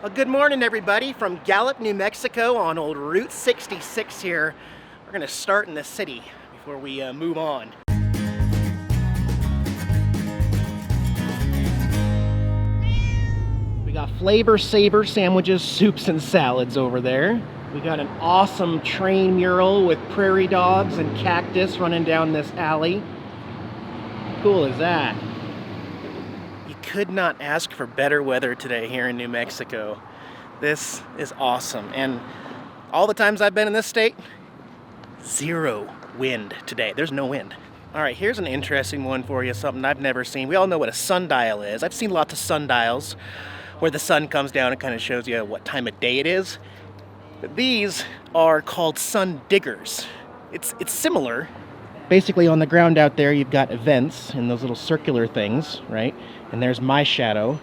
Well, good morning, everybody, from Gallup, New Mexico on old Route 66 here. We're going to start in the city before we move on. We got Flavor Saver sandwiches, soups, and salads over there. We got an awesome train mural with prairie dogs and cactus running down this alley. How cool is that? Could not ask for better weather today here in New Mexico. This is awesome. And all the times I've been in this state, zero wind today. There's no wind. All right, here's an interesting one for you, something I've never seen. We all know what a sundial is. I've seen lots of sundials where the sun comes down and kind of shows you what time of day it is. But these are called sun diggers. It's similar. Basically on the ground out there you've got events in those little circular things, right? And there's my shadow.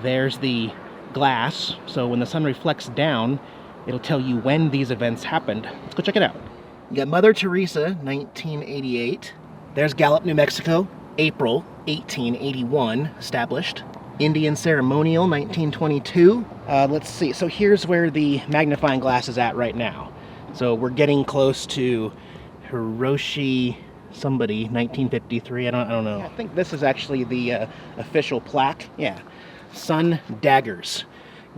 There's the glass. So when the sun reflects down, it'll tell you when these events happened. Let's go check it out. You got Mother Teresa, 1988. There's Gallup, New Mexico, April 1881, established. Indian Ceremonial, 1922. Let's see. So here's where the magnifying glass is at right now. So we're getting close to Hiroshi somebody, 1953, I don't know. Yeah, I think this is actually the official plaque. Yeah, Sun Daggers,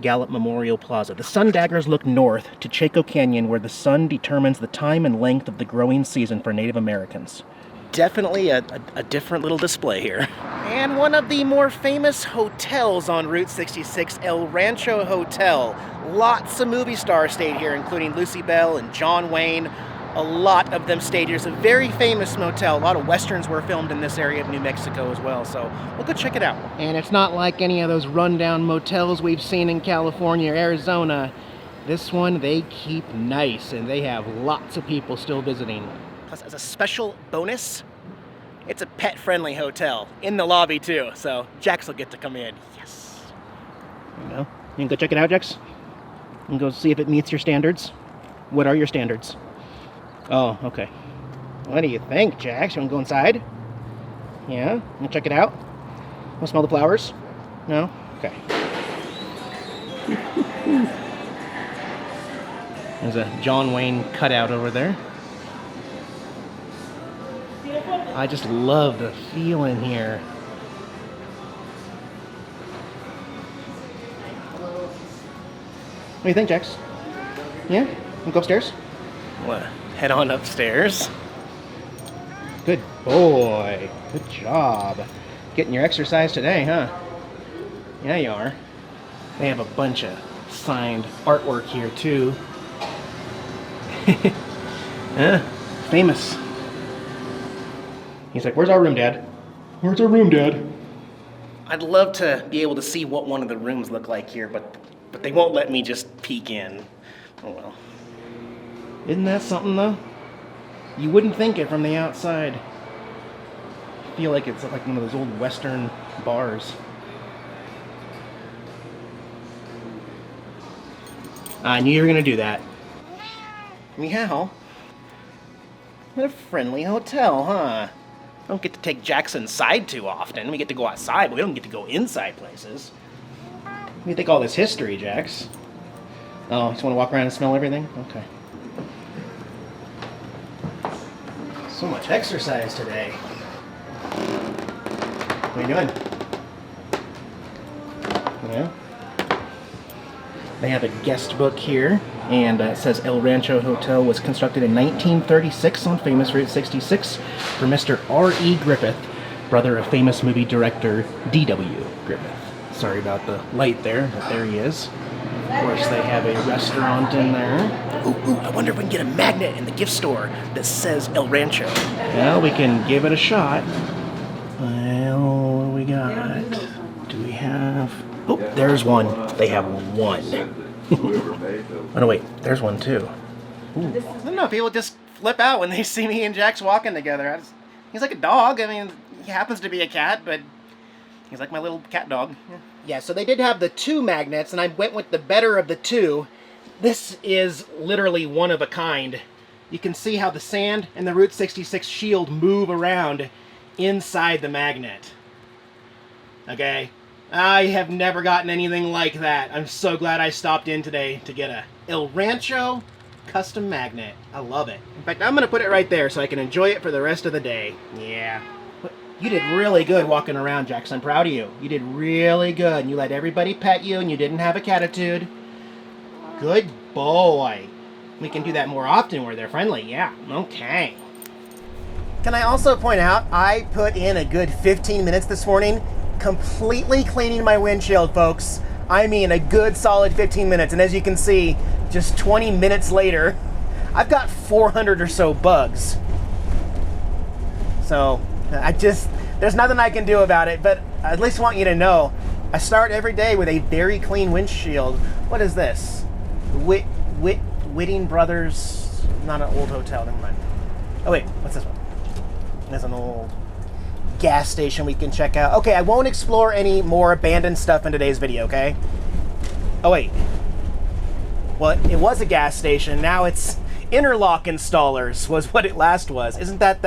Gallup Memorial Plaza. The Sun Daggers look north to Chaco Canyon, where the sun determines the time and length of the growing season for Native Americans. Definitely a different little display here. And one of the more famous hotels on Route 66, El Rancho Hotel. Lots of movie stars stayed here, including Lucy Bell and John Wayne. A lot of them stayed here. It's a very famous motel. A lot of westerns were filmed in this area of New Mexico as well, so we'll go check it out. And it's not like any of those rundown motels we've seen in California or Arizona. This one, they keep nice, and they have lots of people still visiting. Plus, as a special bonus, it's a pet-friendly hotel in the lobby too, so Jax will get to come in. Yes. There you go. You can go check it out, Jax. You can go see if it meets your standards. What are your standards? Oh, okay. What do you think, Jax? You want to go inside? Yeah? You want to check it out? Want to smell the flowers? No? Okay. There's a John Wayne cutout over there. I just love the feeling here. What do you think, Jax? Yeah? Want to go upstairs? What? Head on upstairs. Good boy. Good job. Getting your exercise today, huh? Yeah, you are. They have a bunch of signed artwork here, too. Yeah, famous. He's like, where's our room, Dad? Where's our room, Dad? I'd love to be able to see what one of the rooms look like here, but they won't let me just peek in. Oh, well. Isn't that something, though? You wouldn't think it from the outside. I feel like it's like one of those old Western bars. I knew you were going to do that. Meow. What a friendly hotel, huh? Don't get to take Jax inside too often. We get to go outside, but we don't get to go inside places. What do you think all this history, Jax? Oh, you just want to walk around and smell everything? Okay. So much exercise today. What are you doing? Yeah. They have a guest book here, and it says El Rancho Hotel was constructed in 1936 on famous Route 66 for Mr. R.E. Griffith, brother of famous movie director D.W. Griffith. Sorry about the light there, but there he is. Of course, they have a restaurant in there. Ooh, I wonder if we can get a magnet in the gift store that says El Rancho. Well, we can give it a shot. Well, what do we got? Do we have... Oh, there's one. They have one. Oh, no, wait. There's one, too. Ooh. I don't know. People just flip out when they see me and Jax walking together. He's like a dog. I mean, he happens to be a cat, but he's like my little cat dog. Yeah, so they did have the two magnets, and I went with the better of the two. This is literally one of a kind. You can see how the sand and the Route 66 shield move around inside the magnet. Okay? I have never gotten anything like that. I'm so glad I stopped in today to get a El Rancho custom magnet. I love it. In fact, I'm going to put it right there so I can enjoy it for the rest of the day. Yeah. You did really good walking around, Jax. I'm proud of you. You did really good. And you let everybody pet you and you didn't have a catitude. Good boy. We can do that more often where they're friendly. Yeah. Okay. Can I also point out, I put in a good 15 minutes this morning completely cleaning my windshield, folks. I mean a good solid 15 minutes. And as you can see, just 20 minutes later, I've got 400 or so bugs. So there's nothing I can do about it, but I at least want you to know, I start every day with a very clean windshield. What is this? Whitting Brothers, not an old hotel, never mind. Oh wait, what's this one? There's an old gas station we can check out. Okay, I won't explore any more abandoned stuff in today's video, okay? Oh wait. Well, it was a gas station, now it's interlock installers was what it last was. Isn't that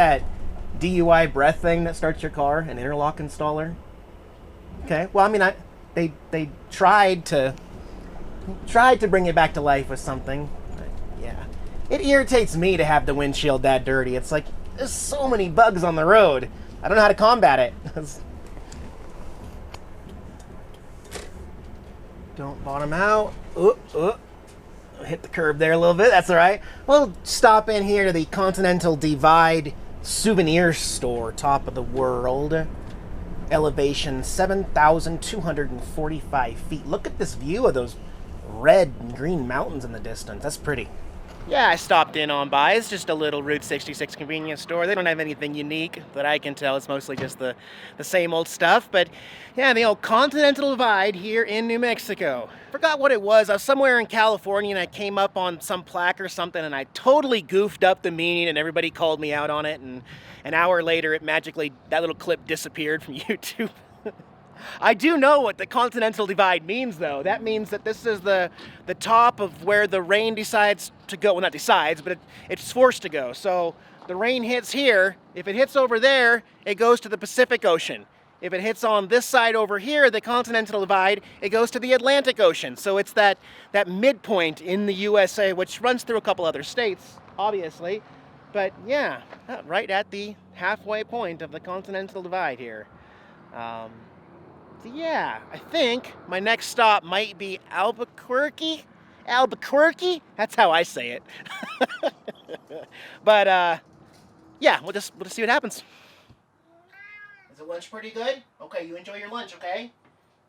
DUI breath thing that starts your car, an interlock installer? Okay, well, I mean, they tried to bring it back to life with something. But yeah, it irritates me to have the windshield that dirty. It's like, there's so many bugs on the road. I don't know how to combat it. Don't bottom out. Hit the curb there a little bit. That's all right. We'll stop in here to the Continental Divide Souvenir store, top of the world. Elevation 7,245 feet. Look at this view of those red and green mountains in the distance. That's pretty. Yeah, I stopped in on by. It's just a little Route 66 convenience store. They don't have anything unique that I can tell. It's mostly just the same old stuff. But yeah, the old Continental Divide here in New Mexico. Forgot what it was. I was somewhere in California and I came up on some plaque or something and I totally goofed up the meaning and everybody called me out on it. And an hour later, that little clip disappeared from YouTube. I do know what the Continental Divide means, though. That means that this is the top of where the rain decides to go. Well, not decides, but it's forced to go. So the rain hits here. If it hits over there, it goes to the Pacific Ocean. If it hits on this side over here, the Continental Divide, it goes to the Atlantic Ocean. So it's that midpoint in the USA, which runs through a couple other states, obviously. But yeah, right at the halfway point of the Continental Divide here. So yeah, I think my next stop might be Albuquerque? Albuquerque? That's how I say it. But yeah, we'll just see what happens. Is the lunch pretty good? Okay, you enjoy your lunch, okay?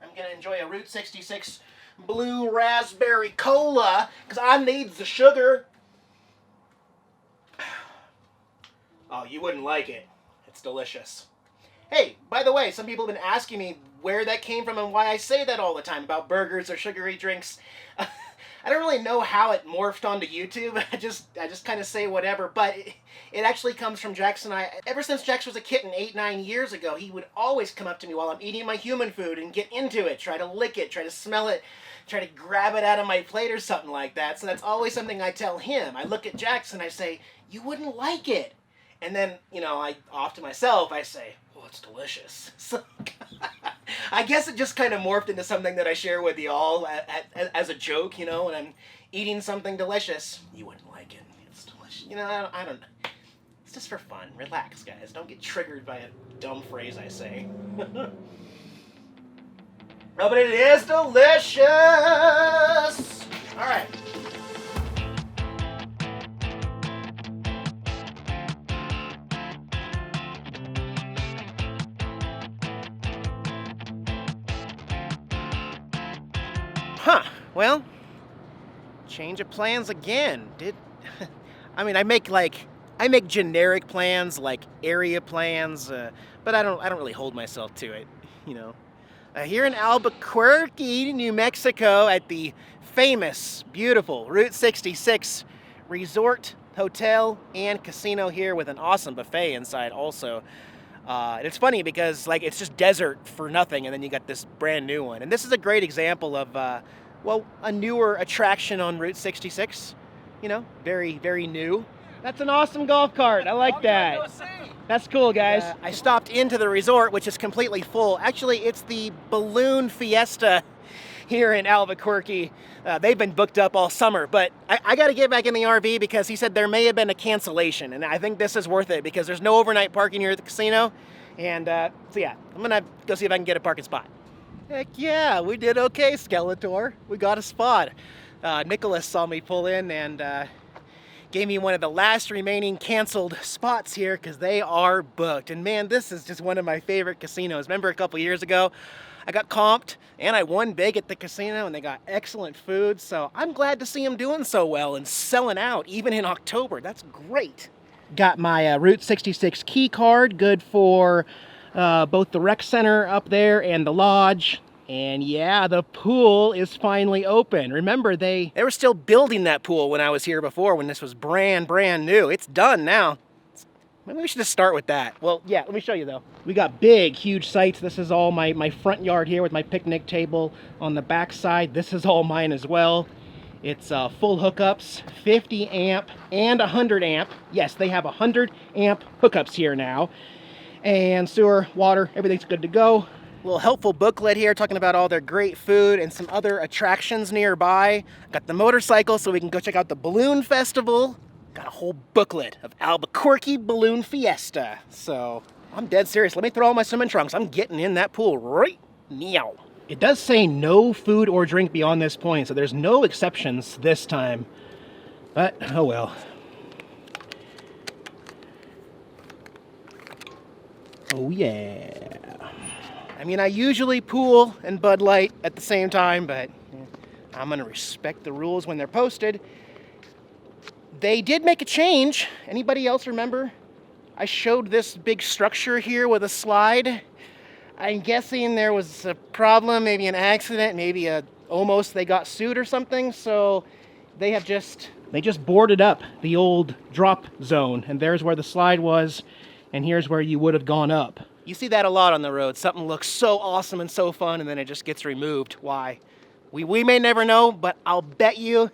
I'm gonna enjoy a Route 66 blue raspberry cola, because I need the sugar. Oh, you wouldn't like it. It's delicious. Hey, by the way, some people have been asking me where that came from and why I say that all the time about burgers or sugary drinks. I don't really know how it morphed onto YouTube. I just kind of say whatever, but it actually comes from Jax and I. Ever since Jax was a kitten 8-9 years ago, he would always come up to me while I'm eating my human food and get into it, try to lick it, try to smell it, try to grab it out of my plate or something like that. So that's always something I tell him. I look at Jax and I say, you wouldn't like it. And then, off to myself, I say, oh, it's delicious. So I guess it just kind of morphed into something that I share with you all as a joke, when I'm eating something delicious. You wouldn't like it. It's delicious. I don't know. It's just for fun. Relax, guys. Don't get triggered by a dumb phrase I say. Oh, but it is delicious! All right. Huh, well, change of plans again. I make generic plans, like area plans, but I don't really hold myself to it, Here in Albuquerque, New Mexico, at the famous, beautiful Route 66 Resort, Hotel, and Casino here with an awesome buffet inside also. And it's funny because it's just desert for nothing, and then you got this brand new one. And this is a great example of, a newer attraction on Route 66. Very, very new. That's an awesome golf cart. I like that. That's cool, guys. I stopped into the resort, which is completely full. Actually, it's the Balloon Fiesta here in Albuquerque. They've been booked up all summer, but I got to get back in the RV because he said there may have been a cancellation, and I think this is worth it because there's no overnight parking here at the casino. And so yeah, I'm gonna go see if I can get a parking spot. Heck yeah, we did okay, Skeletor. We got a spot. Nicholas saw me pull in and gave me one of the last remaining canceled spots here because they are booked. And man, this is just one of my favorite casinos. Remember a couple years ago, I got comped and I won big at the casino and they got excellent food. So I'm glad to see them doing so well and selling out even in October. That's great. Got my Route 66 key card, good for both the rec center up there and the lodge. And yeah, the pool is finally open. Remember, they were still building that pool when I was here before, when this was brand new. It's done now. Maybe we should just start with that. Well, yeah, let me show you though. We got big, huge sites. This is all my front yard here with my picnic table on the back side. This is all mine as well. It's full hookups, 50 amp and 100 amp. Yes, they have 100 amp hookups here now. And sewer, water, everything's good to go. A little helpful booklet here talking about all their great food and some other attractions nearby. Got the motorcycle so we can go check out the balloon festival. Got a whole booklet of Albuquerque Balloon Fiesta. So I'm dead serious. Let me throw all my swimming trunks. I'm getting in that pool right now. It does say no food or drink beyond this point, so there's no exceptions this time. But, oh well. Oh yeah. I mean, I usually pool and Bud Light at the same time, but I'm gonna respect the rules when they're posted. They did make a change. Anybody else remember? I showed this big structure here with a slide. I'm guessing there was a problem, maybe an accident, maybe almost they got sued or something, so they just boarded up the old drop zone, and there's where the slide was, and here's where you would have gone up. You see that a lot on the road. Something looks so awesome and so fun, and then it just gets removed. Why? We may never know, but I'll bet you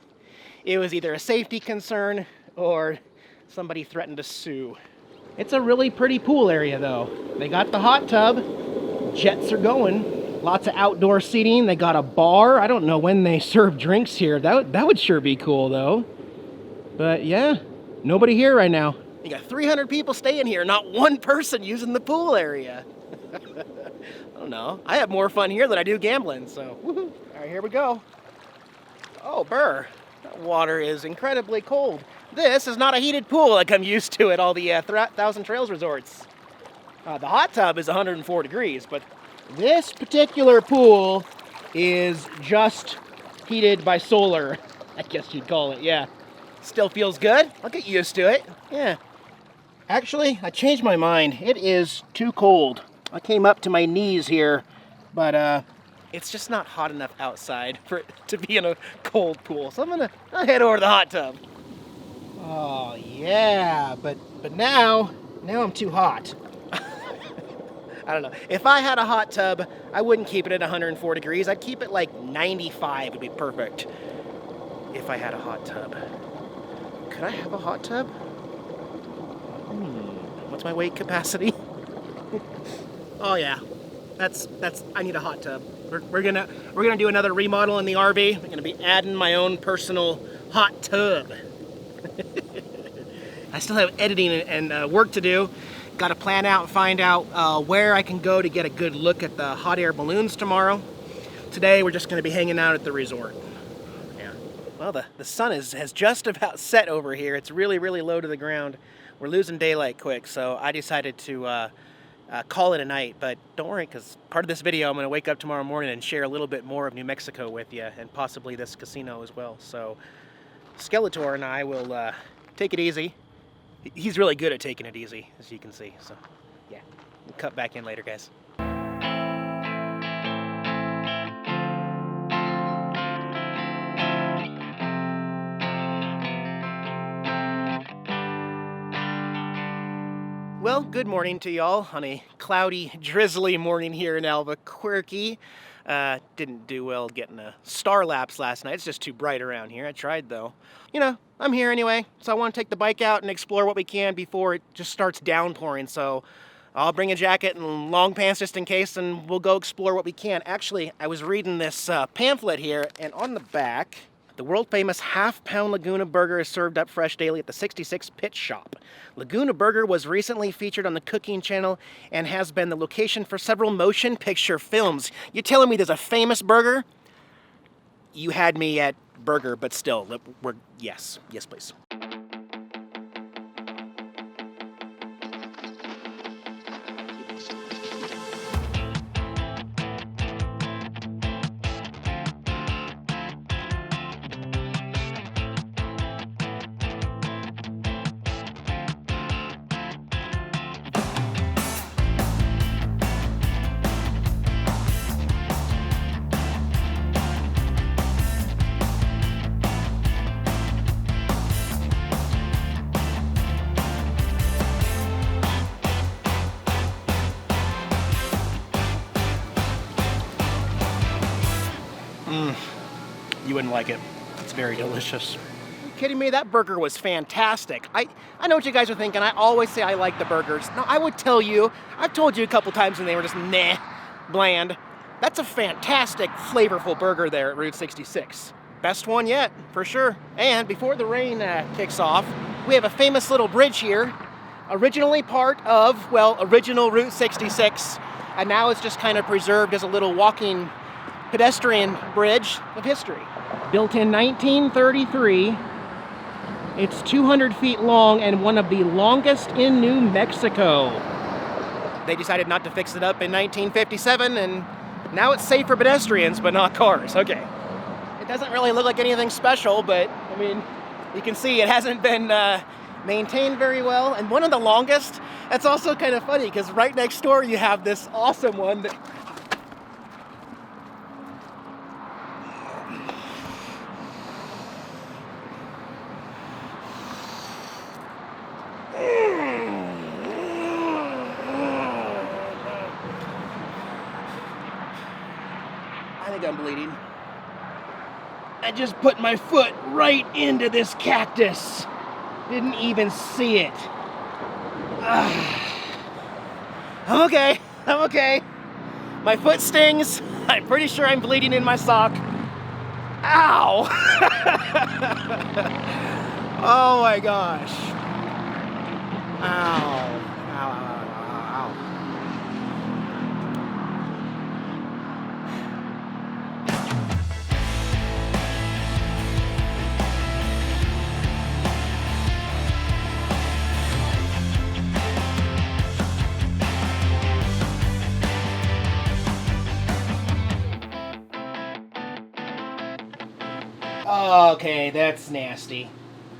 it was either a safety concern or somebody threatened to sue. It's a really pretty pool area, though. They got the hot tub. Jets are going. Lots of outdoor seating. They got a bar. I don't know when they serve drinks here. That would sure be cool, though. But yeah, nobody here right now. You got 300 people staying here, not one person using the pool area. I don't know. I have more fun here than I do gambling, so woohoo. All right, here we go. Oh, burr. That water is incredibly cold. This is not a heated pool like I'm used to at all the Thousand Trails resorts. The hot tub is 104 degrees, but this particular pool is just heated by solar, I guess you'd call it, yeah. Still feels good. I'll get used to it, yeah. Actually, I changed my mind. It is too cold. I came up to my knees here, but it's just not hot enough outside for it to be in a cold pool. So I'll head over to the hot tub. Oh yeah, but now I'm too hot. I don't know. If I had a hot tub, I wouldn't keep it at 104 degrees. I'd keep it like 95 would be perfect. If I had a hot tub. Could I have a hot tub? What's my weight capacity? Oh yeah, that's. I need a hot tub. We're gonna do another remodel in the RV. I'm gonna be adding my own personal hot tub. I still have editing and work to do. Got to plan out and find out where I can go to get a good look at the hot air balloons tomorrow. Today we're just gonna be hanging out at the resort. Yeah. Well, the sun has just about set over here. It's really low to the ground. We're losing daylight quick, so I decided to call it a night. But don't worry, because part of this video, I'm going to wake up tomorrow morning and share a little bit more of New Mexico with you, and possibly this casino as well. So Skeletor and I will take it easy. He's really good at taking it easy, as you can see. So yeah, we'll cut back in later, guys. Well, good morning to y'all on a cloudy, drizzly morning here in Albuquerque. Didn't do well getting a star lapse last night. It's just too bright around here. I tried though. You know, I'm here anyway, so I want to take the bike out and explore what we can before it just starts downpouring. So I'll bring a jacket and long pants just in case, and we'll go explore what we can. Actually, I was reading this pamphlet here, and on the back, the world-famous half-pound Laguna burger is served up fresh daily at the 66 Pit Shop. Laguna Burger was recently featured on the Cooking Channel and has been the location for several motion picture films. You're telling me there's a famous burger? You had me at burger, but still, yes, please. You wouldn't like it. It's very delicious. Are you kidding me? That burger was fantastic. I know what you guys are thinking. I always say I like the burgers. No, I would tell you, I've told you a couple times and they were just meh, bland. That's a fantastic, flavorful burger there at Route 66. Best one yet, for sure. And before the rain kicks off, we have a famous little bridge here, originally part of, well, original Route 66, and now it's just kind of preserved as a little walking pedestrian bridge of history. Built in 1933, it's 200 feet long and one of the longest in New Mexico. They decided not to fix it up in 1957, and now it's safe for pedestrians, but not cars. Okay. It doesn't really look like anything special, but I mean, you can see it hasn't been maintained very well, and one of the longest. That's also kind of funny because right next door you have this awesome one that I think I'm bleeding. I just put my foot right into this cactus. Didn't even see it. I'm okay. My foot stings. I'm pretty sure I'm bleeding in my sock. Ow! Oh my gosh. Ow. Okay, that's nasty.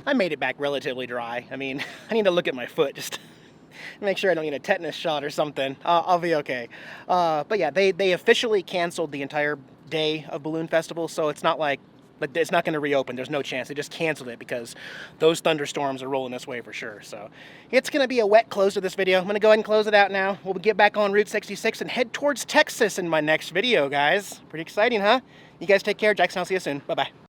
I made it back relatively dry. I mean, I need to look at my foot just to make sure I don't get a tetanus shot or something. I'll be okay. But yeah, they officially canceled the entire day of Balloon Festival, so it's not like it's not going to reopen. There's no chance. They just canceled it because those thunderstorms are rolling this way for sure. So it's going to be a wet close to this video. I'm going to go ahead and close it out now. We'll get back on Route 66 and head towards Texas in my next video, guys. Pretty exciting, huh? You guys take care. Jackson, I'll see you soon. Bye-bye.